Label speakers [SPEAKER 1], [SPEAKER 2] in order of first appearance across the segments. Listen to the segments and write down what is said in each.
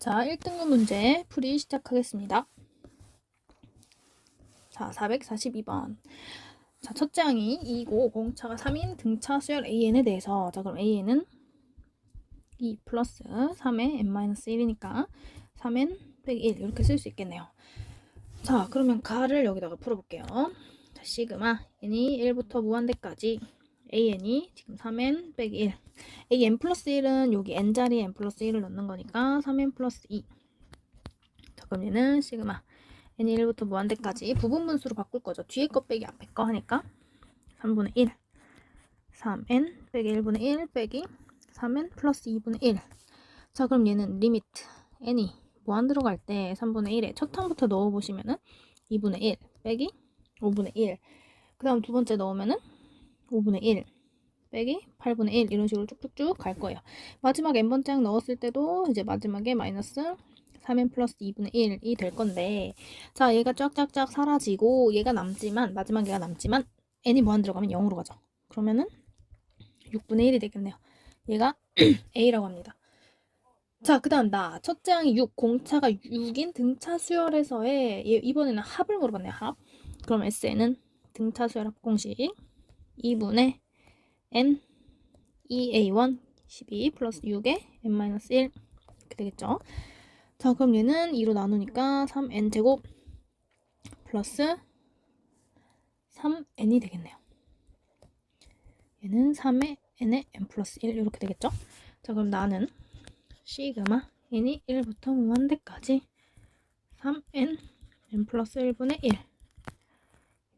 [SPEAKER 1] 자, 1등급 문제 풀이 시작하겠습니다. 자, 442번. 자, 첫째 항이 2고 공차가 3인 등차 수열 AN에 대해서, 자, 그럼 AN은 2 플러스 3의 n-1이니까 3n 빼기 1 이렇게 쓸 수 있겠네요. 자, 그러면 가를 여기다가 풀어볼게요. 자, 시그마 n이 1부터 무한대까지 an이 지금 3n 빼기 1. 이 n 플러스 1은 여기 n 자리에 n 플러스 1을 넣는 거니까 3n 플러스 2. 자, 그럼 얘는 시그마 n이 1부터 무한대까지 부분분수로 바꿀 거죠. 뒤에 거 빼기 앞에 거 하니까 3분의 1 3n 빼기 1분의 1 빼기 3n 플러스 2분의 1. 자, 그럼 얘는 리미트 n이 무한 들어갈 때 3분의 1에 첫 항부터 넣어보시면은 2분의 1 빼기 5분의 1. 그 다음 두 번째 넣으면은 5분의 1 빼기 8분의 1 이런 식으로 쭉쭉쭉 갈 거예요. 마지막 n번째 항 넣었을 때도 이제 마지막에 마이너스 3n 플러스 2분의 1이 될 건데, 자, 얘가 쫙쫙쫙 사라지고 얘가 남지만, 마지막 얘가 남지만 n이 무한 들어가면 0으로 가죠. 그러면은 6분의 1이 되겠네요. 얘가 a라고 합니다. 자, 그 다음 첫째 항이 6, 공차가 6인 등차 수열에서의 이번에는 합을 물어봤네요. 합. 그럼 SN은 등차 수열 합 공식 2분의 n 2a1 12 플러스 6에 n-1 이렇게 되겠죠. 자, 그럼 얘는 2로 나누니까 3n 제곱 플러스 3n이 되겠네요. 얘는 3의 n에 n 플러스 1 이렇게 되겠죠. 자, 그럼 나는 시그마 n이 1부터 무한대까지 3n n 플러스 1분의 1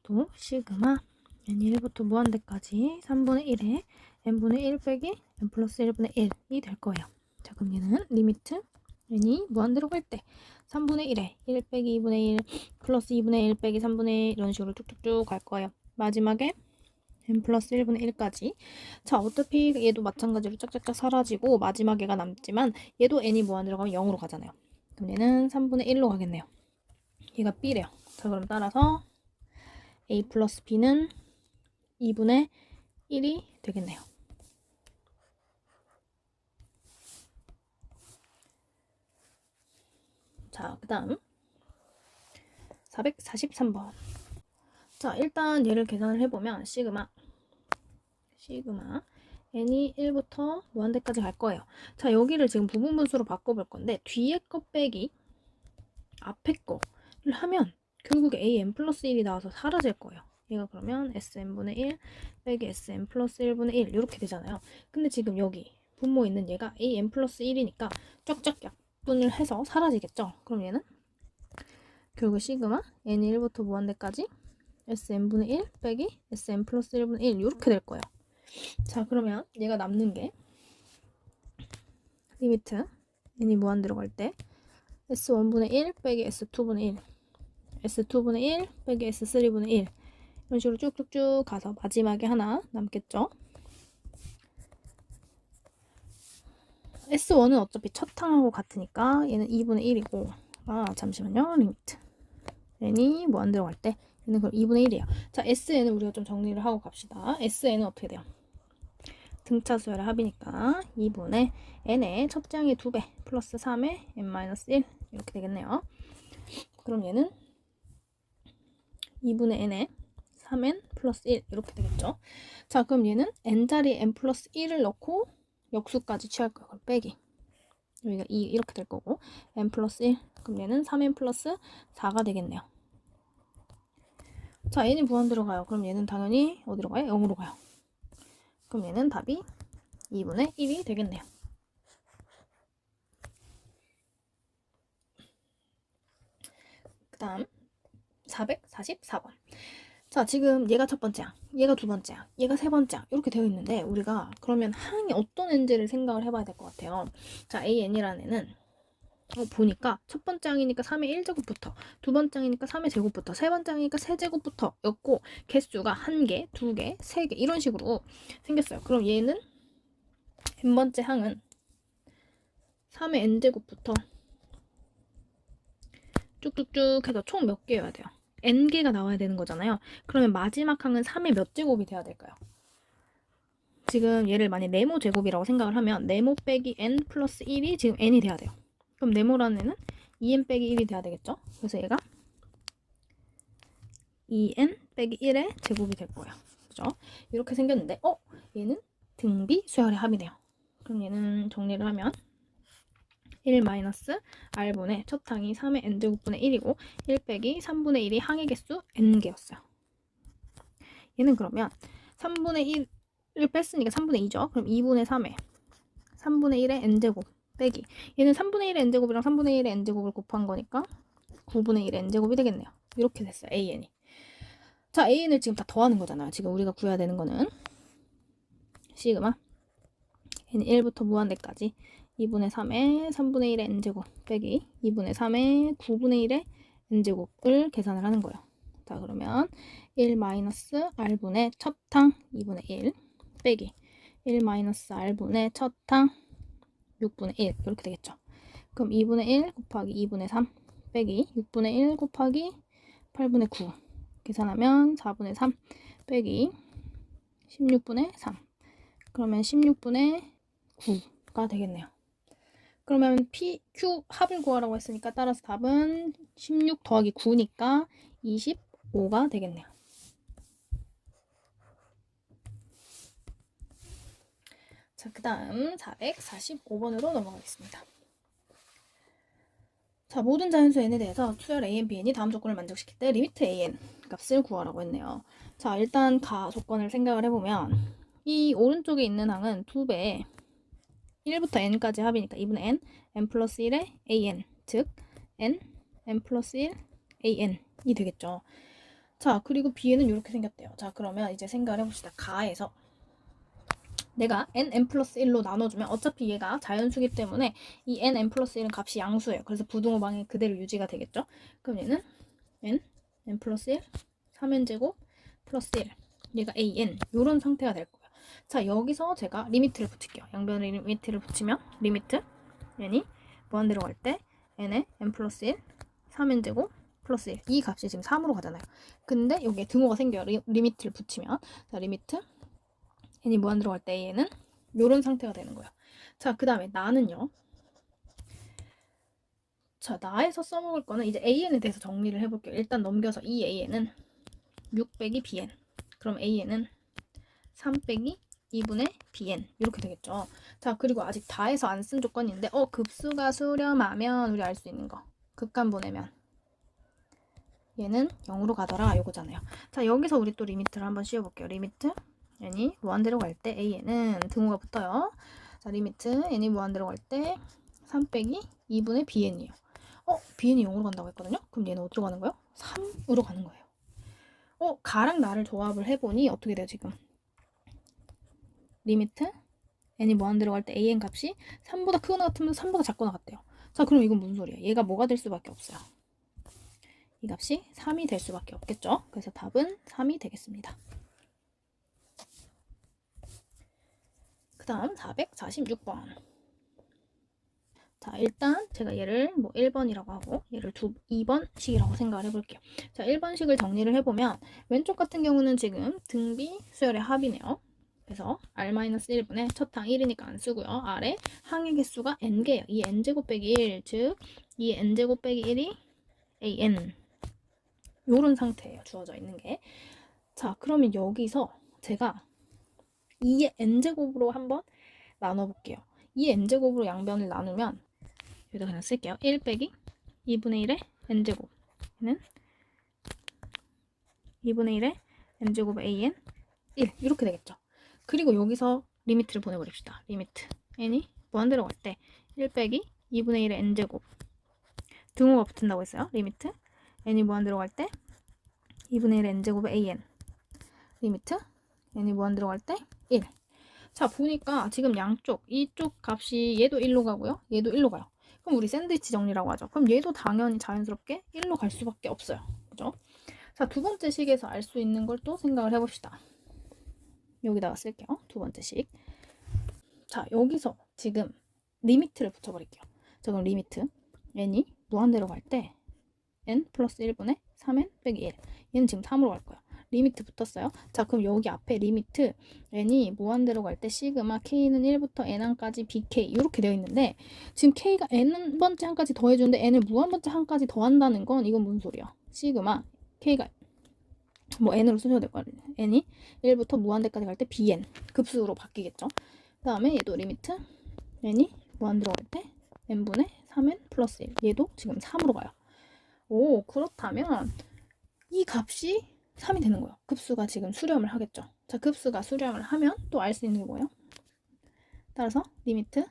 [SPEAKER 1] 또 시그마 n이 1부터 무한대까지 3분의 1에 n분의 1 빼기 n 플러스 1분의 1이 될 거예요. 자, 그럼 얘는 리미트 n이 무한대로 갈 때 3분의 1에 1 빼기 2분의 1 플러스 2분의 1 빼기 3분의 1 이런 식으로 쭉쭉쭉 갈 거예요. 마지막에 n 플러스 1분의 1까지. 자, 어차피 얘도 마찬가지로 짝짝짝 사라지고 마지막 얘가 남지만 얘도 n이 무한대로 가면 0으로 가잖아요. 그럼 얘는 3분의 1로 가겠네요. 얘가 b래요. 자, 그럼 따라서 a 플러스 b는 2분의 1이 되겠네요. 자, 그 다음 443번. 자, 일단 얘를 계산을 해보면 시그마 n이 1부터 무한대까지 갈 거예요. 자, 여기를 지금 부분분수로 바꿔볼 건데 뒤에 거 빼기 앞에 거를 하면 결국에 an 플러스 1이 나와서 사라질 거예요. 얘가 그러면 sn분의 1 빼기 sn 플러스 1분의 1 이렇게 되잖아요. 근데 지금 여기 분모 있는 얘가 an 플러스 1이니까 쫙쫙 약분을 해서 사라지겠죠. 그럼 얘는 결국 시그마 n이 1부터 무한대까지 sn분의 1 빼기 sn 플러스 1분의 1 이렇게 될 거예요. 자, 그러면 얘가 남는 게 리미트 n이 무한 들어갈 때 s1분의 1 빼기 s2분의 1 s2분의 1 빼기 s3분의 1 이런 식으로 쭉쭉쭉 가서 마지막에 하나 남겠죠. S1은 어차피 첫 항하고 같으니까 얘는 2분의 1이고, 잠시만요. 리미트 n이 무한 들어갈 때 얘는 그럼 2분의 1이에요. 자, SN은 우리가 좀 정리를 하고 갑시다. SN은 어떻게 돼요? 등차 수열의 합이니까 2분의 n의 첫째 항의 2배 플러스 3의 n-1 이렇게 되겠네요. 그럼 얘는 2분의 n의 3n 플러스 1 이렇게 되겠죠. 자, 그럼 얘는 n자리에 n 플러스 1을 넣고 역수까지 취할 거예요. 그럼 빼기 여기가 2 이렇게 될 거고 n 플러스 1 그럼 얘는 3n 플러스 4가 되겠네요. 자, n이 무한 들어가요. 그럼 얘는 당연히 어디로 가요? 0으로 가요. 그럼 얘는 답이 2분의 1이 되겠네요. 그 다음 444번. 자, 지금 얘가 첫 번째 항, 얘가 두 번째 항, 얘가 세 번째 항 이렇게 되어 있는데 우리가 그러면 항이 어떤 n지를 생각을 해봐야 될 것 같아요. 자, an이라는 애는 보니까 첫 번째 항이니까 3의 1제곱부터 두 번째 항이니까 3의 제곱부터 세 번째 항이니까 세제곱부터 였고 개수가 1개, 2개, 3개 이런 식으로 생겼어요. 그럼 얘는 n번째 항은 3의 n제곱부터 쭉쭉쭉 해서 총 몇 개여야 돼요? n개가 나와야 되는 거잖아요. 그러면 마지막 항은 3의 몇 제곱이 돼야 될까요? 지금 얘를 만약 네모 제곱이라고 생각을 하면 네모 빼기 n 플러스 1이 지금 n이 돼야 돼요. 그럼 네모라는 애는 2n 빼기 1이 돼야 되겠죠? 그래서 얘가 2n 빼기 1의 제곱이 될 거예요. 그죠? 이렇게 생겼는데 얘는 등비 수열의 합이네요. 그럼 얘는 정리를 하면 1-r분의 첫 항이 3의 n제곱분의 1이고 1 빼기 3분의 1이 항의 개수 n개였어요. 얘는 그러면 3분의 1을 뺐으니까 3분의 2죠. 그럼 2분의 3에 3분의 1의 n제곱 빼기 얘는 3분의 1의 n제곱이랑 3분의 1의 n제곱을 곱한 거니까 9분의 1의 n제곱이 되겠네요. 이렇게 됐어요. an이. 자, an을 지금 다 더하는 거잖아요. 지금 우리가 구해야 되는 거는 시그마 n이 1부터 무한대까지 2분의 3의 3분의 1의 n제곱 빼기 2분의 3의 9분의 1의 n제곱을 계산을 하는 거예요. 자, 그러면 1-r분의 첫 항 2분의 1 빼기 1-r분의 첫 항 6분의 1 이렇게 되겠죠. 그럼 2분의 1 곱하기 2분의 3 빼기 6분의 1 곱하기 8분의 9 계산하면 4분의 3 빼기 16분의 3 그러면 16분의 9가 되겠네요. 그러면 P, Q 합을 구하라고 했으니까 따라서 답은 16 더하기 9니까 25가 되겠네요. 자, 그 다음 445번으로 넘어가겠습니다. 자, 모든 자연수 n에 대해서 수열 a n, b n이 다음 조건을 만족시킬 때 리미트 an 값을 구하라고 했네요. 자, 일단 가 조건을 생각을 해보면 이 오른쪽에 있는 항은 2배에 1부터 n까지 합이니까 2분의 n 플러스 1의 an 즉 n 플러스 1 an이 되겠죠. 자, 그리고 b는 이렇게 생겼대요. 자, 그러면 이제 생각을 해봅시다. 가에서 내가 n 플러스 1로 나눠주면 어차피 얘가 자연수기 때문에 이 n 플러스 1은 값이 양수예요. 그래서 부등호 방이 그대로 유지가 되겠죠. 그럼 얘는 n 플러스 1 3n제곱 플러스 1 얘가 an 이런 상태가 될 거예요. 자, 여기서 제가 리미트를 붙일게요. 양변에 리미트를 붙이면 리미트 n이 무한대로 갈 때 n의 n 플러스 1 3n제곱 플러스 1 이 값이 지금 3으로 가잖아요. 근데 여기에 등호가 생겨요. 리미트를 붙이면 자, 리미트 n이 무한대로 갈 때 a는 이런 상태가 되는 거예요. 자, 그 다음에 나는요. 자, 나에서 써먹을 거는 이제 an에 대해서 정리를 해볼게요. 일단 넘겨서 이 an은 6 빼기 bn 그럼 an은 3 빼기 2분의 bn 이렇게 되겠죠. 자, 그리고 아직 다해서 안 쓴 조건인데 급수가 수렴하면 우리 알 수 있는 거 극한 보내면 얘는 0으로 가더라 요거잖아요. 자, 여기서 우리 또 리미트를 한번 씌워볼게요. 리미트 n이 무한대로 갈 때 an은 등호가 붙어요. 자, 리미트 n이 무한대로 갈 때 3 빼기 2분의 bn이에요. bn이 0으로 간다고 했거든요. 그럼 얘는 어디로 가는 거예요? 3으로 가는 거예요. 가랑 나를 조합을 해보니 어떻게 돼요 지금? 리미트 n이 무한대로 갈 때 an 값이 3보다 크거나 같으면 3보다 작거나 같대요. 자, 그럼 이건 무슨 소리예요? 얘가 뭐가 될 수밖에 없어요. 이 값이 3이 될 수밖에 없겠죠. 그래서 답은 3이 되겠습니다. 그 다음 446번. 자, 일단 제가 얘를 1번이라고 하고 얘를 2번식이라고 생각을 해볼게요. 자, 1번식을 정리를 해보면 왼쪽 같은 경우는 지금 등비 수열의 합이네요. 그래서 r-1분의 첫 항 1이니까 안 쓰고요. 아래 항의 개수가 n개예요. 이 n제곱 빼기 1, 즉 이 n제곱 빼기 1이 an 요런 상태예요. 주어져 있는 게. 자, 그러면 여기서 제가 이 n제곱으로 한번 나눠볼게요. 이 n제곱으로 양변을 나누면 여기다 그냥 쓸게요. 1 빼기 2분의 1의 n제곱은 2분의 1의 n제곱 an 1 이렇게 되겠죠. 그리고 여기서 리미트를 보내버립시다. 리미트 n이 무한대로 갈 때 1 빼기 2분의 1의 n제곱 등호가 붙은다고 했어요. 리미트 n이 무한대로 갈 때 2분의 1의 n제곱의 an 리미트 n이 무한대로 갈 때 1. 자, 보니까 지금 양쪽 이쪽 값이 얘도 1로 가고요. 얘도 1로 가요. 그럼 우리 샌드위치 정리라고 하죠. 그럼 얘도 당연히 자연스럽게 1로 갈 수밖에 없어요. 그죠? 자, 두 번째 식에서 알 수 있는 걸 또 생각을 해봅시다. 여기다가 쓸게요. 두 번째 식. 자, 여기서 지금 리미트를 붙여버릴게요. 자, 그럼 리미트 n이 무한대로 갈 때 n 플러스 1분의 3n 빼기 1 얘는 지금 3으로 갈 거야. 리미트 붙었어요. 자, 그럼 여기 앞에 리미트 n이 무한대로 갈 때 시그마 k는 1부터 n항까지 bk 이렇게 되어 있는데 지금 k가 n번째 항까지 더해주는데 n을 무한번째 항까지 더한다는 건 이건 무슨 소리야? 시그마 k가 뭐 n으로 쓰셔도 될 거 아니에요. n이 1부터 무한대까지 갈 때 bn 급수로 바뀌겠죠. 그 다음에 얘도 리미트 n이 무한대로 갈 때 n분의 3n 플러스 1 얘도 지금 3으로 가요. 오, 그렇다면 이 값이 3이 되는 거예요. 급수가 지금 수렴을 하겠죠. 자, 급수가 수렴을 하면 또 알 수 있는 게 뭐예요? 따라서 리미트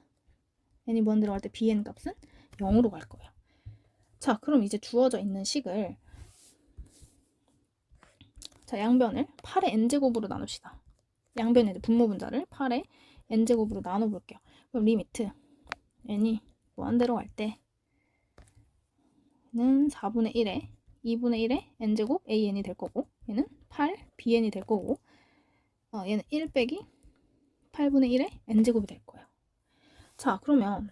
[SPEAKER 1] n이 무한대로 갈 때 bn 값은 0으로 갈 거예요. 자, 그럼 이제 주어져 있는 식을 자, 양변을 8의 n제곱으로 나눕시다. 양변의 분모분자를 8의 n제곱으로 나눠볼게요. 그럼 리미트 n이 무한대로 갈 때는 4분의 1에 2분의 1의 n제곱 an이 될 거고 얘는 8 bn이 될 거고 얘는 1 빼기 8분의 1의 n제곱이 될 거예요. 자, 그러면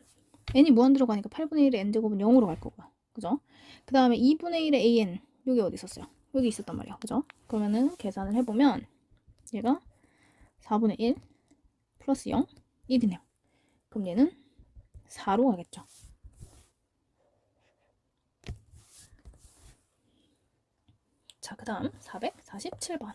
[SPEAKER 1] n이 무한대로 가니까 8분의 1의 n제곱은 0으로 갈 거고요. 그죠? 그 다음에 2분의 1의 an 여기 어디 있었어요? 여기 있었단 말이에요. 그죠? 그러면은 계산을 해보면 얘가 4분의 1 플러스 0 1이네요. 그럼 얘는 4로 가겠죠. 자, 그 다음 447번.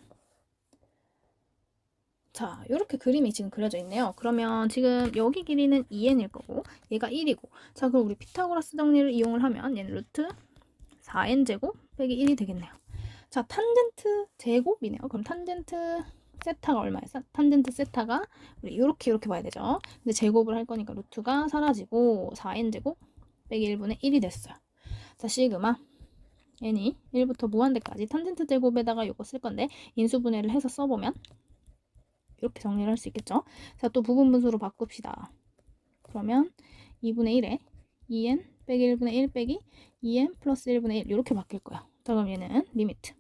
[SPEAKER 1] 자, 이렇게 그림이 지금 그려져 있네요. 그러면 지금 여기 길이는 2n일 거고 얘가 1이고 자, 그럼 우리 피타고라스 정리를 이용을 하면 얘는 루트 4n제곱 빼기 1이 되겠네요. 자, 탄젠트 제곱이네요. 그럼 탄젠트 세타가 얼마예요? 탄젠트 세타가 우리 이렇게 봐야 되죠. 근데 제곱을 할 거니까 루트가 사라지고 4n제곱 빼기 1분의 1이 됐어요. 자, 시그마 n이 1부터 무한대까지 탄젠트 제곱에다가 이거 쓸 건데 인수분해를 해서 써보면 이렇게 정리를 할 수 있겠죠. 자, 또 부분분수로 바꿉시다. 그러면 2분의 1에 2n 빼기 1분의 1 빼기 2n 플러스 1분의 1 이렇게 바뀔 거예요. 자, 그럼 얘는 리미트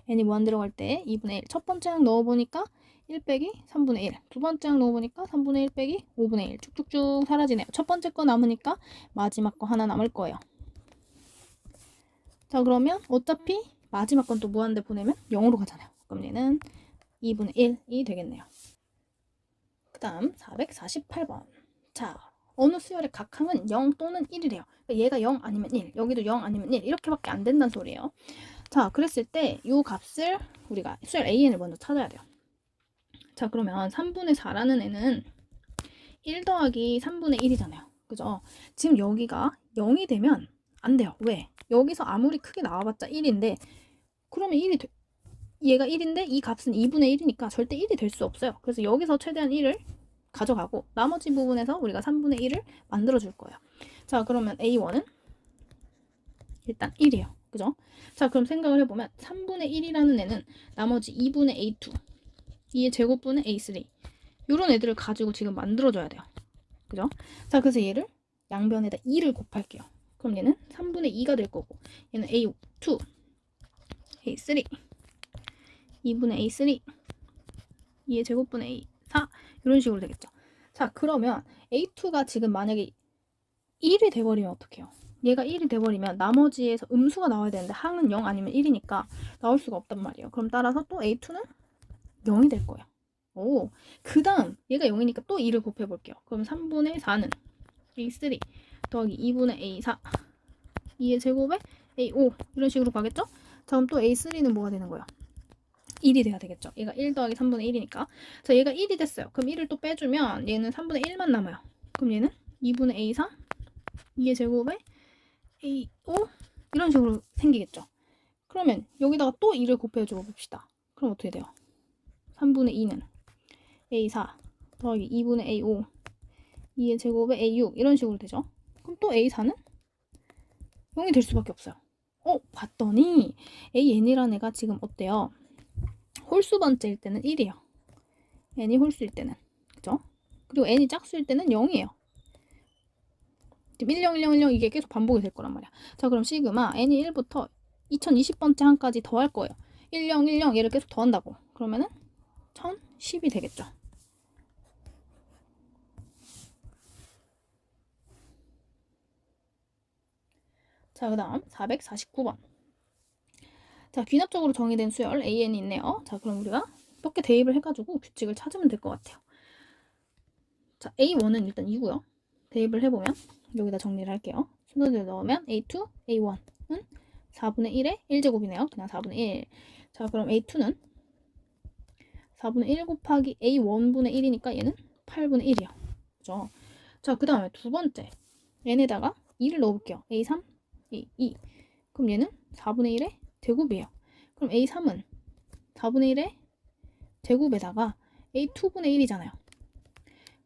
[SPEAKER 1] n이 무한대로 갈 때 2분의 1 첫 번째 항 넣어보니까 1 빼기 3분의 1 두 번째 항 넣어보니까 3분의 1 빼기 5분의 1 쭉쭉쭉 사라지네요. 첫 번째 거 남으니까 마지막 거 하나 남을 거예요. 자, 그러면 어차피 마지막 건 또 무한대 보내면 0으로 가잖아요. 그럼 얘는 2분의 1이 되겠네요. 그 다음 448번. 자, 어느 수열의 각 항은 0 또는 1이래요. 그러니까 얘가 0 아니면 1, 여기도 0 아니면 1 이렇게밖에 안 된다는 소리예요. 자, 그랬을 때 이 값을 우리가 수열 AN을 먼저 찾아야 돼요. 자, 그러면 3분의 4라는 애는 1 더하기 3분의 1이잖아요. 그죠? 지금 여기가 0이 되면 안 돼요. 왜? 여기서 아무리 크게 나와봤자 1인데 그러면 얘가 1인데 이 값은 2분의 1이니까 절대 1이 될 수 없어요. 그래서 여기서 최대한 1을 가져가고 나머지 부분에서 우리가 3분의 1을 만들어 줄 거예요. 자, 그러면 A1은 일단 1이에요. 그죠? 자, 그럼 생각을 해보면 3분의 1이라는 애는 나머지 2분의 A2 2의 제곱분의 A3 이런 애들을 가지고 지금 만들어줘야 돼요. 그죠? 자, 그래서 얘를 양변에다 2를 곱할게요. 그럼 얘는 3분의 2가 될 거고 얘는 A2 A3 2분의 A3 2의 제곱분의 A4 이런 식으로 되겠죠. 자, 그러면 A2가 지금 만약에 1이 돼버리면 어떡해요? 얘가 1이 돼버리면 나머지에서 음수가 나와야 되는데 항은 0 아니면 1이니까 나올 수가 없단 말이에요. 그럼 따라서 또 A2는 0이 될 거예요. 오, 그 다음 얘가 0이니까 또 2를 곱해볼게요. 그럼 3분의 4는 A3 더하기 2분의 A4 2의 제곱에 A5 이런 식으로 가겠죠? 자, 그럼 또 A3는 뭐가 되는 거예요? 1이 돼야 되겠죠. 얘가 1 더하기 3분의 1이니까. 자, 얘가 1이 됐어요. 그럼 1을 또 빼주면 얘는 3분의 1만 남아요. 그럼 얘는 2분의 A4 2의 제곱에 A5 이런 식으로 생기겠죠. 그러면 여기다가 또 2를 곱해줘 봅시다. 그럼 어떻게 돼요? 3분의 2는 A4 더하기 2분의 A5 2의 제곱에 A6 이런 식으로 되죠. 그럼 또 A4는 0이 될 수밖에 없어요. 봤더니 AN이라는 애가 지금 어때요? 홀수 번째일 때는 1이에요. n이 홀수일 때는. 그죠? 그리고 n이 짝수일 때는 0이에요. 지금 10, 10, 10 이게 계속 반복이 될 거란 말이야. 자, 그럼 시그마 n이 1부터 2020번째 항까지 더할 거예요. 10, 10 얘를 계속 더한다고. 그러면은 1010이 되겠죠. 자, 그 다음 449번. 자, 귀납적으로 정의된 수열 AN이 있네요. 자, 그럼 우리가 몇 개 대입을 해가지고 규칙을 찾으면 될 것 같아요. 자, A1은 일단 2고요. 대입을 해보면 여기다 정리를 할게요. 순서대로 넣으면 A2, A1은 4분의 1의 1제곱이네요. 그냥 4분의 1. 자, 그럼 A2는 4분의 1 곱하기 A1분의 1이니까 얘는 8분의 1이요. 그죠? 자, 그 다음에 두 번째. 얘네다가 2를 넣어볼게요. A3, A2. 그럼 얘는 4분의 1의 제곱이에요. 그럼 A3은 4분의 1의 제곱에다가 A2분의 1이잖아요.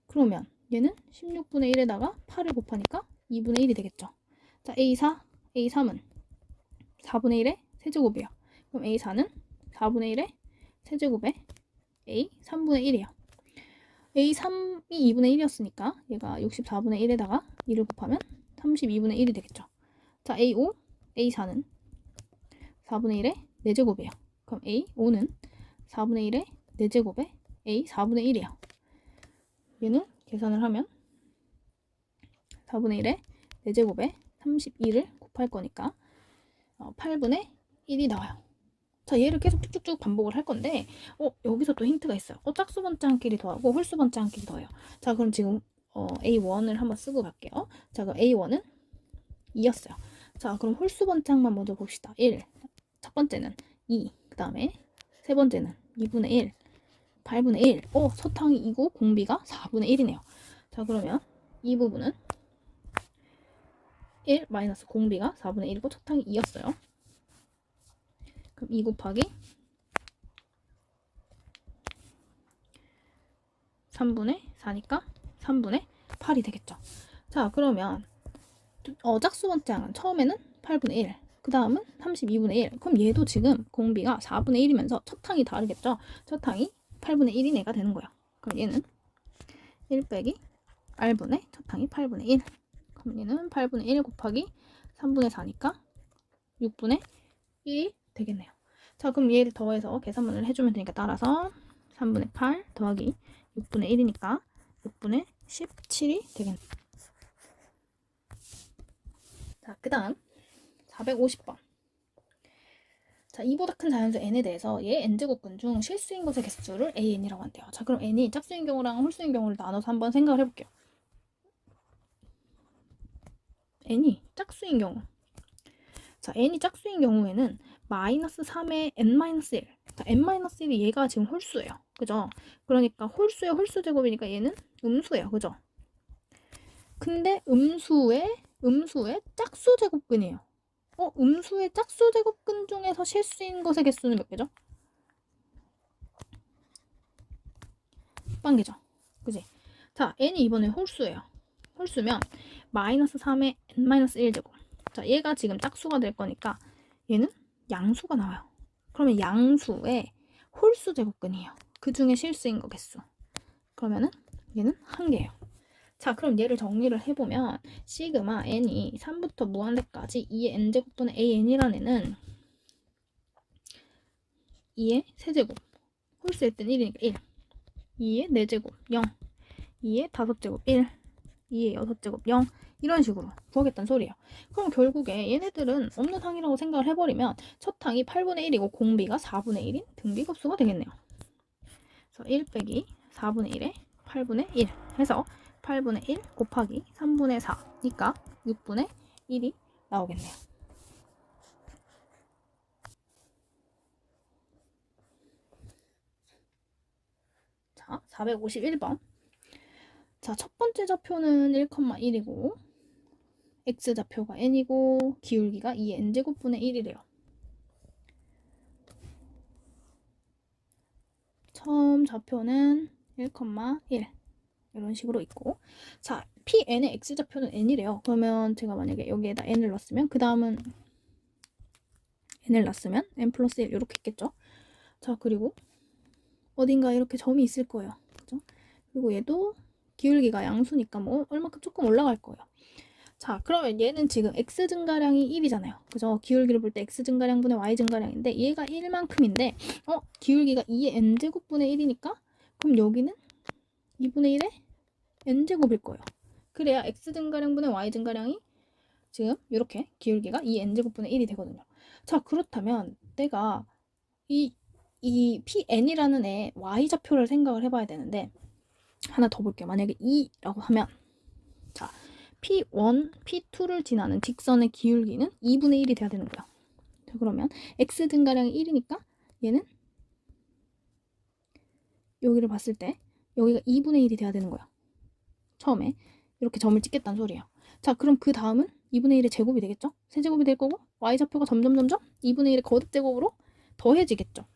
[SPEAKER 1] 그러면 얘는 16분의 1에다가 8을 곱하니까 2분의 1이 되겠죠. 자, A4, A3은 4분의 1의 세제곱이에요. 그럼 A4는 4분의 1의 세제곱에 A 3분의 1이에요. A3이 2분의 1이었으니까 얘가 64분의 1에다가 2를 곱하면 32분의 1이 되겠죠. 자, A5, A4는 4분의 1의 4제곱이에요. 그럼 A5는 4분의 1의 4제곱에 A 4분의 1이에요. 얘는 계산을 하면 4분의 1의 4제곱에 32를 곱할 거니까 8분의 1이 나와요. 자, 얘를 계속 쭉쭉쭉 반복을 할 건데 여기서 또 힌트가 있어요. 짝수 번째한끼리 더하고 홀수 번째한끼리 더해요. 자, 그럼 지금 A1을 한번 쓰고 갈게요. 자, 그럼 A1은 2였어요. 자, 그럼 홀수 번째항만 먼저 봅시다. 1. 첫 번째는 2. 그 다음에 세 번째는 2분의 1. 8분의 1. 서탕이 2고 공비가 4분의 1이네요. 자, 그러면 이 부분은 1 마이너스 공비가 4분의 1이고 첫탕이 2였어요. 그럼 2 곱하기 3분의 4니까 3분의 8이 되겠죠. 자, 그러면 짝수 번째항은 처음에는 8분의 1, 그 다음은 32분의 1. 그럼 얘도 지금 공비가 4분의 1이면서 첫탕이 다르겠죠. 첫탕이 8분의 1인 애가 되는 거예요. 그럼 얘는 1 빼기 R분의 첫탕이 8분의 1. 그럼 얘는 8분의 1 곱하기 3분의 4니까 6분의 1이 되겠네요. 자, 그럼 얘를 더해서 계산문을 해주면 되니까 따라서 3분의 8 더하기 6분의 1이니까 6분의 17이 되겠네요. 자, 그 다음 450번. 자, 이보다 큰 자연수 n에 대해서 얘 n제곱근 중 실수인 것의 개수를 an이라고 한대요. 자, 그럼 n이 짝수인 경우랑 홀수인 경우를 나눠서 한번 생각을 해볼게요. n이 짝수인 경우. 자, n이 짝수인 경우에는 마이너스 3의 n-1. 자, n-1이 얘가 지금 홀수예요. 그죠? 그러니까 홀수의 홀수 제곱이니까 얘는 음수예요. 그죠? 근데 음수의 짝수 제곱근이에요. 음수의 짝수 제곱근 중에서 실수인 것의 개수는 몇 개죠? 한 개죠. 그지? 자, n이 이번에 홀수예요. 홀수면 마이너스 3의 n-1제곱. 자, 얘가 지금 짝수가 될 거니까 얘는 양수가 나와요. 그러면 양수의 홀수 제곱근이에요. 그 중에 실수인 거 개수. 그러면은 얘는 한 개예요. 자, 그럼 얘를 정리를 해보면 시그마 n이 3부터 무한대까지 2의 n제곱분의 an이라는 애는 2의 세제곱 홀수일 땐 1이니까 1, 2의 4제곱 0, 2의 5제곱 1, 2의 6제곱 0 이런 식으로 구하겠다는 소리예요. 그럼 결국에 얘네들은 없는 항이라고 생각을 해버리면 첫 항이 8분의 1이고 공비가 4분의 1인 등비급수가 되겠네요. 그래서 1 빼기 4분의 1에 8분의 1 해서 8분의 1 곱하기 3분의 4니까 6분의 1이 나오겠네요. 자, 451번. 자, 첫 번째 좌표는 1,1이고 x좌표가 n이고 기울기가 2의 n제곱분의 1이래요. 처음 좌표는 1,1 이런 식으로 있고, 자, pn의 x좌표는 n이래요. 그러면 제가 만약에 여기에다 n을 넣었으면 그 다음은 n을 넣었으면 n 플러스 1 이렇게 있겠죠. 자, 그리고 어딘가 이렇게 점이 있을 거예요. 그죠? 그리고 얘도 기울기가 양수니까 뭐 얼마큼 조금 올라갈 거예요. 자, 그러면 얘는 지금 x 증가량이 1이잖아요. 그죠? 기울기를 볼 때 x 증가량분의 y 증가량인데 얘가 1만큼인데 기울기가 2의 n제곱분의 1이니까 그럼 여기는 2분의 1의 n제곱일 거예요. 그래야 x 증가량분의 y 증가량이 지금 이렇게 기울기가 2의 n제곱분의 1이 되거든요. 자, 그렇다면 내가 이 PN이라는 애 Y좌표를 생각을 해봐야 되는데, 하나 더 볼게요. 만약에 2라고 하면, 자, P1, P2를 지나는 직선의 기울기는 2분의 1이 돼야 되는 거야. 자, 그러면 X 증가량이 1이니까 얘는 여기를 봤을 때 여기가 2분의 1이 돼야 되는 거야. 처음에 이렇게 점을 찍겠다는 소리예요. 자, 그럼 그 다음은 2분의 1의 제곱이 되겠죠? 세제곱이 될 거고 Y좌표가 점점 2분의 1의 거듭제곱으로 더해지겠죠.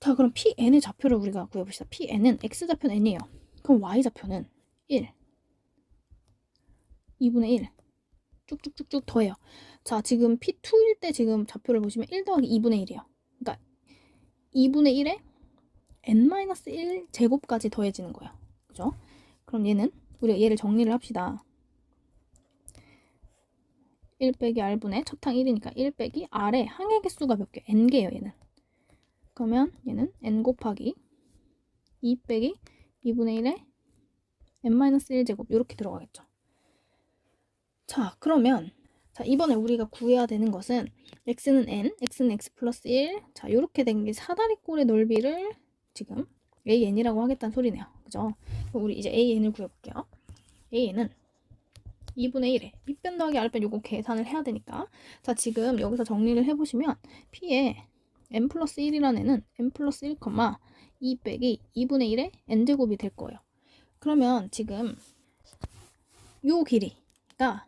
[SPEAKER 1] 자, 그럼 PN의 좌표를 우리가 구해봅시다. PN은 X좌표는 N이에요. 그럼 Y좌표는 1, 2분의 1 쭉쭉쭉쭉 더해요. 자, 지금 P2일 때 지금 좌표를 보시면 1 더하기 2분의 1이에요. 그러니까 2분의 1에 N-1 제곱까지 더해지는 거예요. 그죠? 그럼 얘는 우리가 얘를 정리를 합시다. 1 빼기 R분의 첫항 1이니까 1 빼기 R의 항의 개수가 몇 개? N개예요, 얘는. 그러면 얘는 N 곱하기 2 빼기 2분의 1에 N-1 제곱 이렇게 들어가겠죠. 자, 그러면 자, 이번에 우리가 구해야 되는 것은 x는 n, x는 x 플러스 1. 자, 이렇게 된 게 사다리꼴의 넓이를 지금 an이라고 하겠다는 소리네요. 그죠? 그럼 우리 이제 an을 구해볼게요. an은 2분의 1에 밑변 더하기 아랫변 요거 계산을 해야 되니까, 자, 지금 여기서 정리를 해보시면 p에 n 플러스 1이라는 애는 n 플러스 1, 2 빼기 2분의 1에 n제곱이 될 거예요. 그러면 지금 요 길이가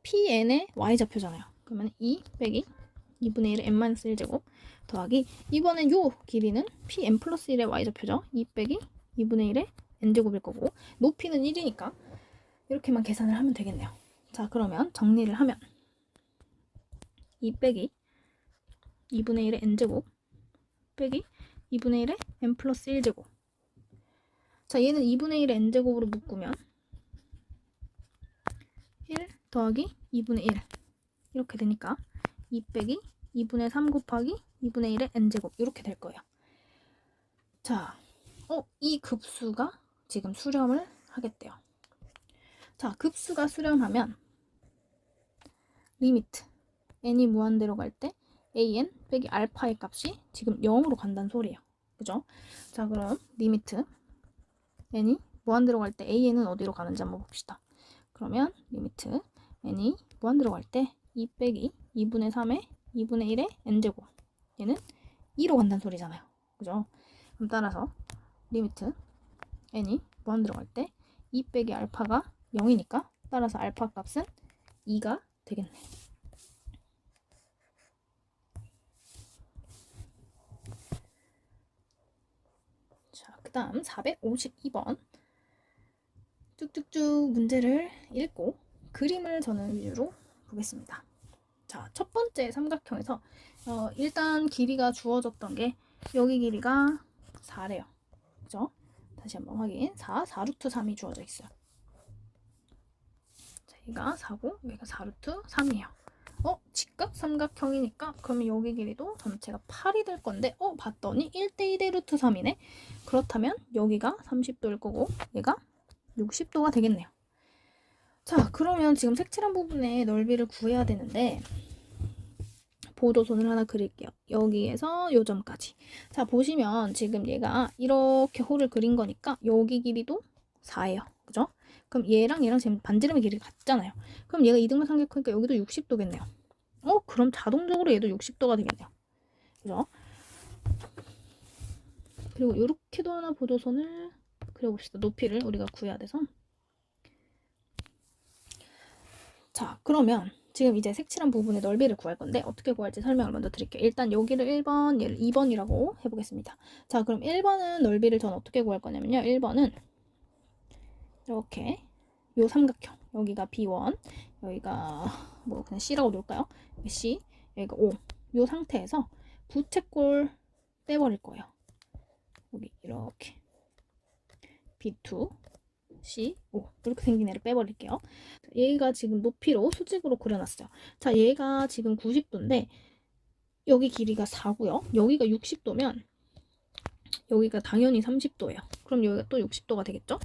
[SPEAKER 1] PN의 Y좌표잖아요. 그러면 2 빼기 2분의 1의 N-1제곱 더하기, 이번엔 요 길이는 PN 플러스 1의 Y좌표죠. 2 빼기 2분의 1의 N제곱일 거고, 높이는 1이니까 이렇게만 계산을 하면 되겠네요. 자, 그러면 정리를 하면 2 빼기 2분의 1의 N제곱 빼기 2분의 1의 N 플러스 1제곱. 자, 얘는 2분의 1의 N제곱으로 묶으면 1 더하기 2분의 1 이렇게 되니까 2 빼기 2분의 3 곱하기 2분의 1의 n제곱 이렇게 될 거예요. 자, 이 급수가 지금 수렴을 하겠대요. 자, 급수가 수렴하면 리미트 n이 무한대로 갈 때 an 빼기 알파의 값이 지금 0으로 간다는 소리예요. 그죠? 자, 그럼 리미트 n이 무한대로 갈 때 an은 어디로 가는지 한번 봅시다. 그러면 리미트 n이 무한대로 갈 때 2 빼기 2분의 3에 2분의 1의 n제곱, 얘는 2로 간다는 소리잖아요. 그죠? 그럼 따라서 리미트 n이 무한대로 갈 때 2 빼기 알파가 0이니까 따라서 알파 값은 2가 되겠네. 자, 그 다음 452번 쭉쭉쭉 문제를 읽고 그림을 저는 위주로 보겠습니다. 자, 첫 번째 삼각형에서 일단 길이가 주어졌던 게 여기 길이가 4래요. 그죠? 다시 한번 확인. 4루트 3이 주어져 있어요. 자, 여기가 4고 여기가 4루트 3이에요. 직각 삼각형이니까 그러면 여기 길이도 전체가 8이 될 건데 봤더니 1대2대 루트 3이네. 그렇다면 여기가 30도일 거고 얘가 60도가 되겠네요. 자, 그러면 지금 색칠한 부분의 넓이를 구해야 되는데 보조선을 하나 그릴게요. 여기에서 요 점까지. 자, 보시면 지금 얘가 이렇게 홀을 그린 거니까 여기 길이도 4예요. 그죠? 그럼 얘랑 지금 반지름의 길이가 같잖아요. 그럼 얘가 2등분 삼각형이니까 여기도 60도겠네요. 그럼 자동적으로 얘도 60도가 되겠네요. 그죠? 그리고 이렇게도 하나 보조선을 그려봅시다. 높이를 우리가 구해야 돼서. 자, 그러면 지금 이제 색칠한 부분의 넓이를 구할 건데 어떻게 구할지 설명을 먼저 드릴게요. 일단 여기를 1번, 얘를 2번이라고 해보겠습니다. 자, 그럼 1번은 넓이를 전 어떻게 구할 거냐면요. 1번은 이렇게 요 삼각형, 여기가 B1, 여기가 뭐 그냥 C라고 놓을까요? C, 여기가 O. 요 상태에서 부채꼴 떼버릴 거예요. 여기 이렇게 B2, C, O 이렇게 생긴 애를 빼버릴게요. 얘가 지금 높이로 수직으로 그려놨어요. 자, 얘가 지금 90도인데 여기 길이가 4고요. 여기가 60도면 여기가 당연히 30도예요. 그럼 여기가 또 60도가 되겠죠?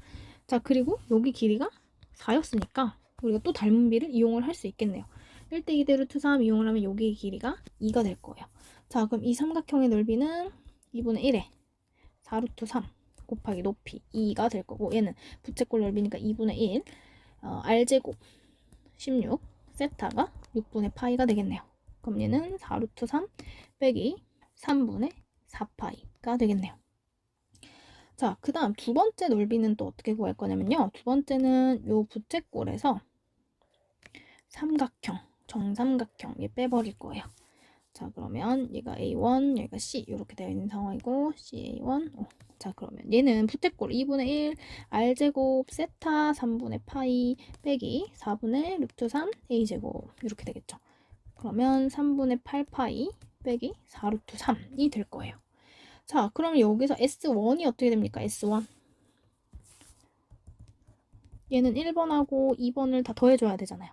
[SPEAKER 1] 자, 그리고 여기 길이가 4였으니까 우리가 또 닮은 비를 이용을 할 수 있겠네요. 1대 2대 루트 3 이용을 하면 여기의 길이가 2가 될 거예요. 자, 그럼 이 삼각형의 넓이는 2분의 1에 4루트 3 곱하기 높이 2가 될 거고, 얘는 부채꼴 넓이니까 2분의 1, r제곱 16 세타가 6분의 파이가 되겠네요. 그럼 얘는 4루트 3 빼기 3분의 4파이가 되겠네요. 자, 그 다음 두 번째 넓이는 또 어떻게 구할 거냐면요. 두 번째는 요 부채꼴에서 삼각형, 정삼각형 얘 빼버릴 거예요. 자, 그러면 얘가 A1, 얘가 C 이렇게 되어 있는 상황이고, CA1. 자, 그러면 얘는 부채꼴 2분의 1 R제곱 세타 3분의 파이 빼기 4분의 루트 3 A제곱 이렇게 되겠죠. 그러면 3분의 8파이 빼기 4루트 3이 될 거예요. 자, 그럼 여기서 S1이 어떻게 됩니까? S1. 얘는 1번하고 2번을 다 더해줘야 되잖아요.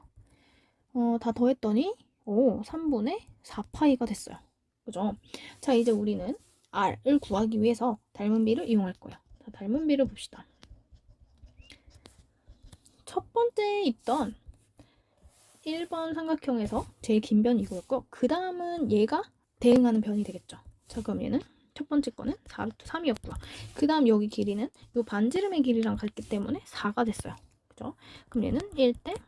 [SPEAKER 1] 다 더했더니 3분의 4파이가 됐어요. 그죠? 자, 이제 우리는 R을 구하기 위해서 닮은비를 이용할 거예요. 자, 닮은비를 봅시다. 첫 번째 있던 1번 삼각형에서 제일 긴 변이 이거였고, 그 다음은 얘가 대응하는 변이 되겠죠. 자, 그럼 얘는 첫 번째 거는 4루트 3이었고요. 그 다음 여기 길이는 요 반지름의 길이랑 같기 때문에 4가 됐어요. 그죠? 그럼 얘는 1대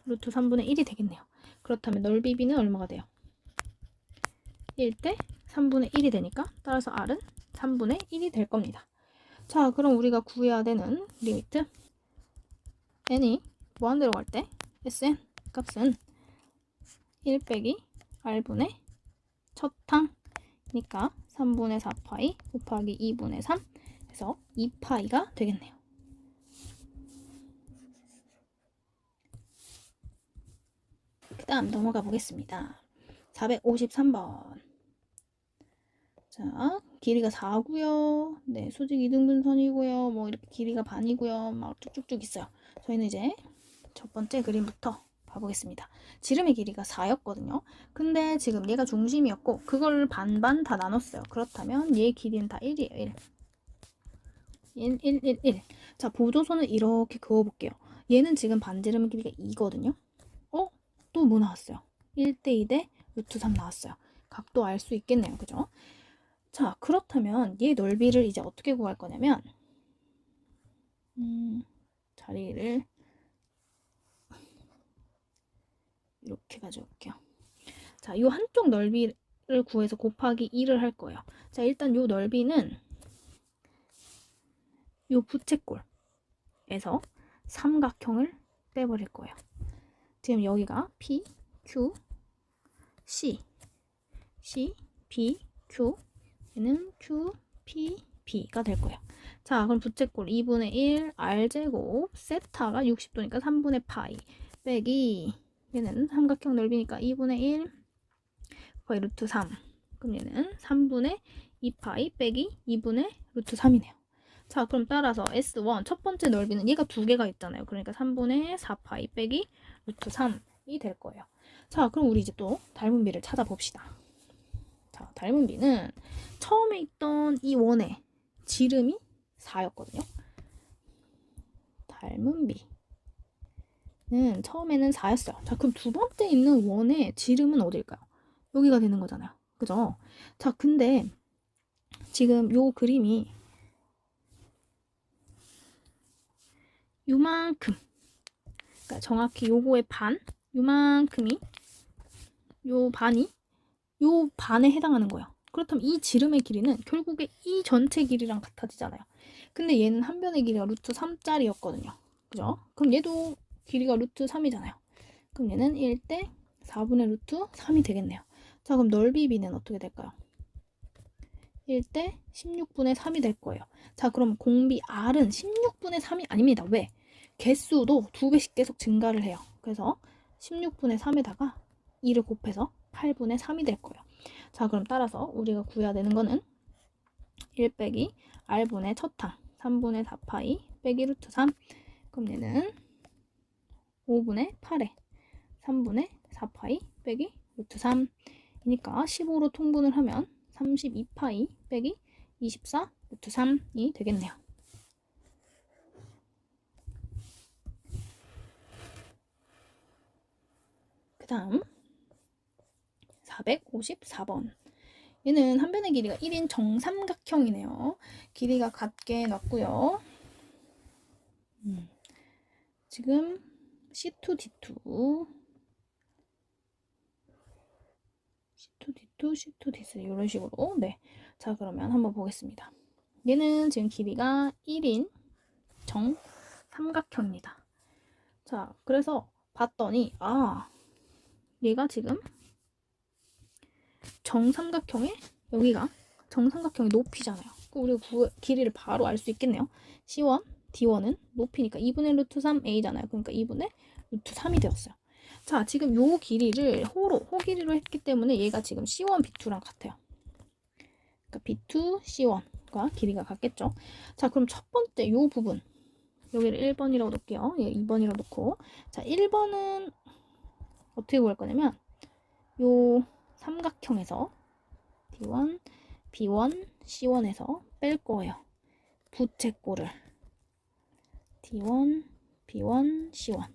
[SPEAKER 1] 루트 3분의 1이 되겠네요. 그렇다면 넓이 B는 얼마가 돼요? 1대 3분의 1이 되니까 따라서 R은 3분의 1이 될 겁니다. 자, 그럼 우리가 구해야 되는 리미트 n이 무한대로 갈 때 Sn 값은 1 빼기 R분의 첫 항이니까 3분의 4파이 곱하기 2분의 3 해서 2파이가 되겠네요. 그 다음 넘어가 보겠습니다. 453번. 자, 길이가 4고요. 네, 수직 이등분선이고요. 뭐 이렇게 길이가 반이고요. 막 쭉쭉쭉 있어요. 저희는 이제 첫 번째 그림부터 봐보겠습니다. 지름의 길이가 4였거든요. 근데 지금 얘가 중심이었고 그걸 반반 다 나눴어요. 그렇다면 얘 길이는 다 1이에요. 1. 1, 1, 1, 1. 자, 보조선을 이렇게 그어볼게요. 얘는 지금 반지름의 길이가 2거든요. 또 뭐 나왔어요? 1대 2대 루트 3 나왔어요. 각도 알 수 있겠네요. 그죠? 자, 그렇다면 얘 넓이를 이제 어떻게 구할 거냐면 자리를 이렇게 가져올게요. 자, 이 한쪽 넓이를 구해서 곱하기 2를 할 거예요. 자, 일단 이 넓이는 이 부채꼴에서 삼각형을 빼버릴 거예요. 지금 여기가 P, Q, C, B, Q, 얘는 Q, P, B가 될 거예요. 자, 그럼 부채꼴 2분의 1 R제곱 세타가 60도니까 3분의 파이 빼기 얘는 삼각형 넓이니까 2분의 1 거의 루트 3. 그럼 얘는 3분의 2파이 빼기 2분의 루트 3이네요. 자, 그럼 따라서 S1 첫 번째 넓이는 얘가 두 개가 있잖아요. 그러니까 3분의 4파이 빼기 루트 3이 될 거예요. 자, 그럼 우리 이제 또 닮은비를 찾아봅시다. 자, 닮은비는 처음에 있던 이 원의 지름이 4였거든요. 닮은비는 처음에는 4였어요. 자, 그럼 두 번째 있는 원의 지름은 어딜까요? 여기가 되는 거잖아요. 그죠? 자, 근데 지금 요 그림이 요만큼, 그러니까 정확히 요거의 반, 요만큼이 요 반이 요 반에 해당하는 거예요. 그렇다면 이 지름의 길이는 결국에 이 전체 길이랑 같아지잖아요. 근데 얘는 한 변의 길이가 루트 3짜리였거든요. 그죠? 그럼 얘도 길이가 루트 3이잖아요. 그럼 얘는 1대 4분의 루트 3이 되겠네요. 자, 그럼 넓이 B는 어떻게 될까요? 1대 16분의 3이 될 거예요. 자, 그럼 공비 R은 16분의 3이 아닙니다. 왜? 개수도 2배씩 계속 증가를 해요. 그래서 16분의 3에다가 2를 곱해서 8분의 3이 될 거예요. 자, 그럼 따라서 우리가 구해야 되는 거는 1 빼기 R분의 첫 항 3분의 4파이 빼기 루트 3. 그럼 얘는 5분의 8에 3분의 4파이 빼기 루트 3이니까 15로 통분을 하면 32파이 빼기 24 루트 3이 되겠네요. 그 다음 454번. 얘는 한 변의 길이가 1인 정삼각형이네요. 길이가 같게 놨고요. 지금 C2, D2, C2, D2, C2, D3 이런 식으로. 네. 자, 그러면 한번 보겠습니다. 얘는 지금 길이가 1인 정삼각형입니다. 자, 그래서 봤더니 얘가 지금 정삼각형의 여기가 정삼각형의 높이잖아요. 그럼 우리가 길이를 바로 알 수 있겠네요. C1, D1은 높이니까 2분의 루트 3A잖아요. 그러니까 2분의 루트 3이 되었어요. 자, 지금 요 길이를 호 길이로 했기 때문에 얘가 지금 C1, B2랑 같아요. 그러니까 B2, C1과 길이가 같겠죠. 자, 그럼 첫 번째 요 부분 여기를 1번이라고 놓을게요. 얘 2번이라고 놓고, 자, 1번은 어떻게 구할 거냐면 요 삼각형에서 D1, B1, C1에서 뺄 거예요. 부채꼴을 D1, B1, C1.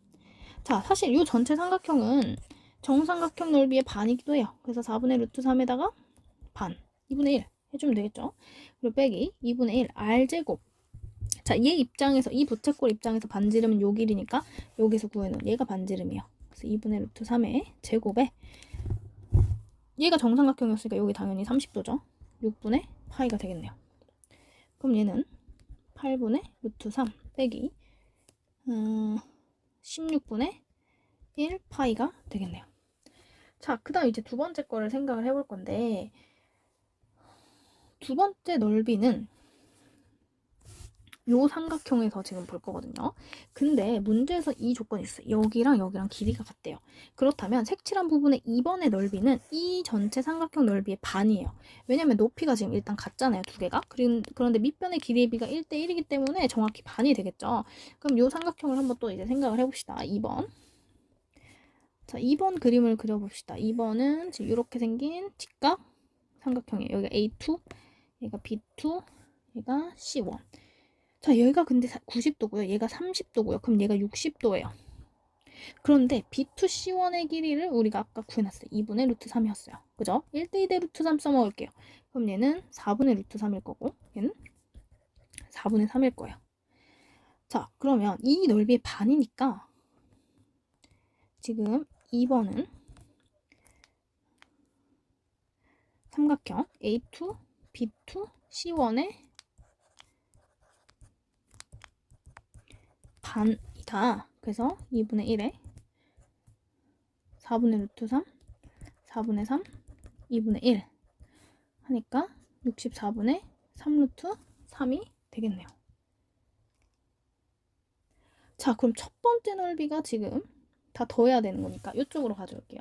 [SPEAKER 1] 자, 사실 이 전체 삼각형은 정삼각형 넓이의 반이기도 해요. 그래서 4분의 루트 3에다가 반, 2분의 1 해주면 되겠죠. 그리고 빼기 2분의 1 R제곱. 자, 얘 입장에서, 이 부채꼴 입장에서 반지름은 요 길이니까 여기서 구해놓은 얘가 반지름이에요. 그래서 2분의 루트 3의 제곱에 얘가 정삼각형이었으니까 여기 당연히 30도죠. 6분의 파이가 되겠네요. 그럼 얘는 8분의 루트 3 빼기 16분의 1 파이가 되겠네요. 자, 그 다음 이제 두 번째 거를 생각을 해볼 건데, 두 번째 넓이는 요 삼각형에서 지금 볼 거거든요. 근데 문제에서 이 조건이 있어요. 여기랑 여기랑 길이가 같대요. 그렇다면 색칠한 부분의 2번의 넓이는 이 전체 삼각형 넓이의 반이에요. 왜냐면 높이가 지금 일단 같잖아요. 두 개가. 그런데 밑변의 길이의 비가 1대1이기 때문에 정확히 반이 되겠죠. 그럼 요 삼각형을 한번 또 이제 생각을 해봅시다. 2번. 자, 2번 그림을 그려봅시다. 2번은 지금 이렇게 생긴 직각 삼각형이에요. 여기가 A2, 얘가 B2, 얘가 C1. 자, 얘가 근데 90도고요. 얘가 30도고요. 그럼 얘가 60도예요. 그런데 B2C1의 길이를 우리가 아까 구해놨어요. 2분의 루트 3이었어요. 그죠? 1대2대 루트 3 써먹을게요. 그럼 얘는 4분의 루트 3일 거고 얘는 4분의 3일 거예요. 자, 그러면 이 넓이의 반이니까 지금 2번은 삼각형 A2, B2, C1의 반이다. 그래서 2분의 1에 4분의 루트 3, 4분의 3, 2분의 1 하니까 64분의 3 루트 3이 되겠네요. 자, 그럼 첫 번째 넓이가 지금 다 더해야 되는 거니까 이쪽으로 가져올게요.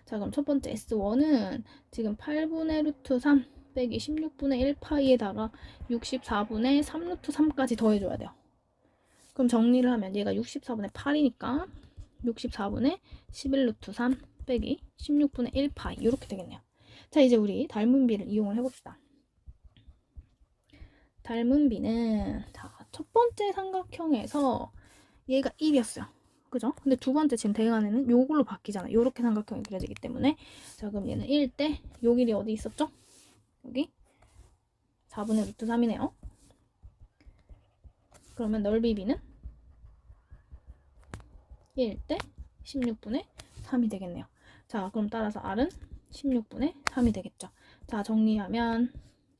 [SPEAKER 1] 자, 그럼 첫 번째 S1은 지금 8분의 루트 3 빼기 16분의 1 파이에다가 64분의 3 루트 3까지 더해줘야 돼요. 그럼 정리를 하면 얘가 64분의 8이니까 64분의 11 루트 3 빼기 16분의 1 파이 이렇게 되겠네요. 자, 이제 우리 닮은 비를 이용을 해봅시다. 닮은 비는 자, 첫 번째 삼각형에서 얘가 1이었어요. 그죠? 근데 두 번째 지금 대응안에는 요걸로 바뀌잖아요. 요렇게 삼각형이 그려지기 때문에. 자, 그럼 얘는 1 때 요 길이 어디 있었죠? 여기 4분의 루트 3이네요. 그러면 넓이 B는 1 때 16분의 3이 되겠네요. 자, 그럼 따라서 R은 16분의 3이 되겠죠. 자, 정리하면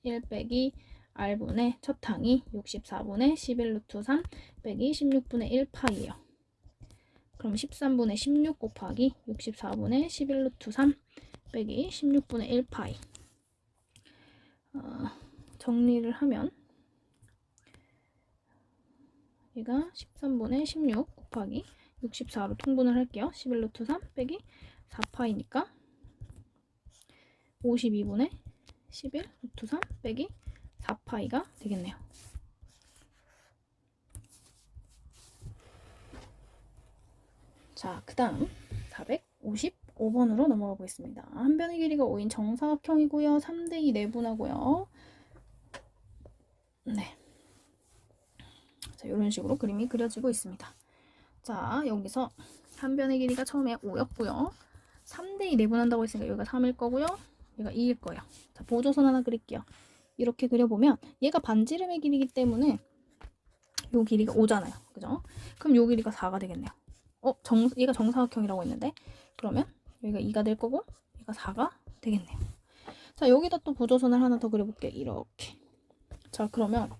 [SPEAKER 1] 1 빼기 R분의 첫 항이 64분의 11 루트 3 빼기 16분의 1 파이예요. 그럼 13분의 16 곱하기 64분의 11 루트 3 빼기 16분의 1 파이. 정리를 하면 얘가 13분의 16 곱하기 64로 통분을 할게요. 11 루트 3 빼기 4파이니까 52분의 11 루트 3 빼기 4파이가 되겠네요. 자, 그 다음 455번으로 넘어가 보겠습니다. 한 변의 길이가 5인 정사각형이고요. 3대2 내분하고요. 네. 자, 이런 식으로 그림이 그려지고 있습니다. 자, 여기서 한 변의 길이가 처음에 5였고요. 3대2 내분한다고 했으니까 여기가 3일 거고요. 얘가 2일 거예요. 자, 보조선 하나 그릴게요. 이렇게 그려보면 얘가 반지름의 길이기 때문에 요 길이가 5잖아요. 그죠? 그럼 요 길이가 4가 되겠네요. 얘가 정사각형이라고 했는데 그러면 여기가 2가 될 거고 얘가 4가 되겠네요. 자, 여기다 또 보조선을 하나 더 그려볼게요. 이렇게. 자, 그러면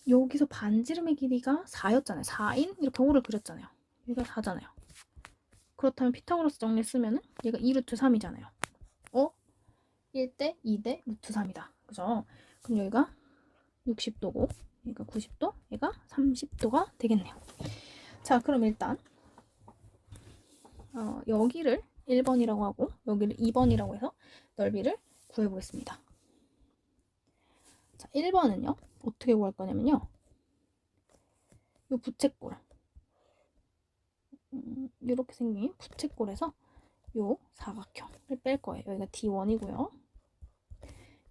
[SPEAKER 1] 여기서 반지름의 길이가 4였잖아요. 4인 이렇게 5를 그렸잖아요. 얘가 4잖아요. 그렇다면 피타고라스 정리 쓰면은 얘가 2루트 3이잖아요. 1대 2대 루트 3이다. 그죠? 그럼 여기가 60도고 얘가 90도, 얘가 30도가 되겠네요. 자, 그럼 일단 여기를 1번이라고 하고 여기를 2번이라고 해서 넓이를 구해보겠습니다. 자, 1번은요. 어떻게 구할 거냐면요. 요 부채꼴 이렇게 생긴 부채꼴에서 요 사각형을 뺄 거예요. 여기가 D1이고요.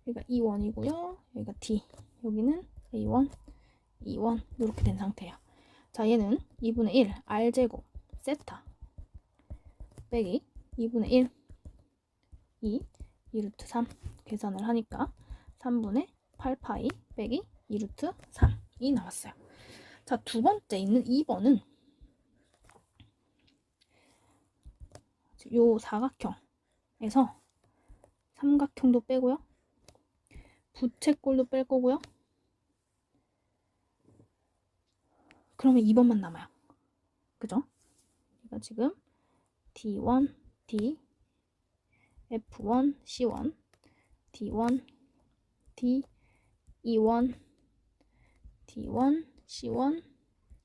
[SPEAKER 1] 여기가 E1이고요. 여기가 D. 여기는 A1, E1 이렇게 된 상태예요. 자, 얘는 2분의 1 R제곱 세타 빼기 2분의 1 2루트 3 계산을 하니까 3분의 8파이 빼기 2루트 3이 나왔어요. 자, 두 번째 있는 2번은 요 사각형에서 삼각형도 빼고요. 부채꼴도 뺄 거고요. 그러면 2번만 남아요. 그죠? 그러니까 지금 D1, D, F1, C1, D1, D, E1, D1, C1,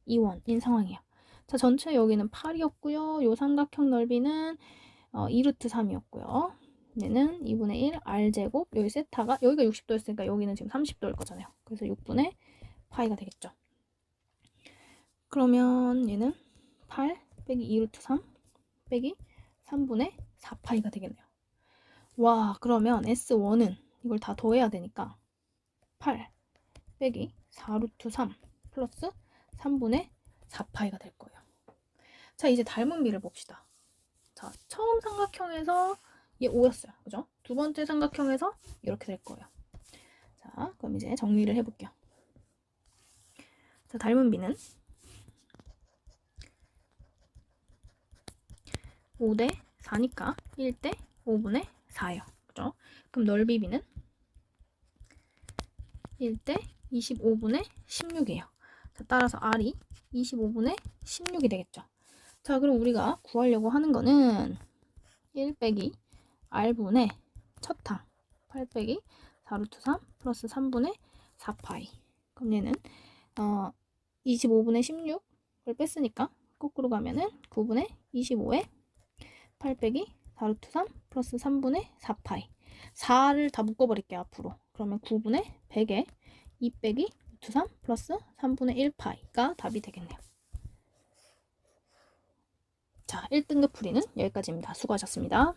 [SPEAKER 1] E1인 상황이에요. 자, 전체 여기는 8이었고요. 요 삼각형 넓이는 2루트 3이었고요. 얘는 2분의 1 R제곱, 여기 세타가 여기가 60도였으니까 여기는 지금 30도일 거잖아요. 그래서 6분의 파이가 되겠죠. 그러면 얘는 8 빼기 2루트 3 빼기 3분의 4파이가 되겠네요. 와, 그러면 S1은 이걸 다 더해야 되니까 8 빼기 4루트 3 플러스 3분의 4파이가 될 거예요. 자, 이제 닮은 비를 봅시다. 자, 처음 삼각형에서 얘 5였어요. 그죠? 두 번째 삼각형에서 이렇게 될 거예요. 자, 그럼 이제 정리를 해볼게요. 자, 닮은 비는 5대 4니까 1대 5분의 4예요. 그죠? 그럼 넓이 비는 1대 25분의 16이에요. 자, 따라서 R이 25분의 16이 되겠죠. 자, 그럼 우리가 구하려고 하는 거는 1 빼기 R분의 첫 항 8 빼기 4루트 3 플러스 3분의 4파이. 그럼 얘는 25분의 16을 뺐으니까 거꾸로 가면은 9분의 25에 8 빼기 4루트 3 플러스 3분의 4파이. 4를 다 묶어버릴게요, 앞으로. 그러면 9분의 100에 2 빼기 루트 3 플러스 3분의 1파이가 답이 되겠네요. 자, 1등급 풀이는 여기까지입니다. 수고하셨습니다.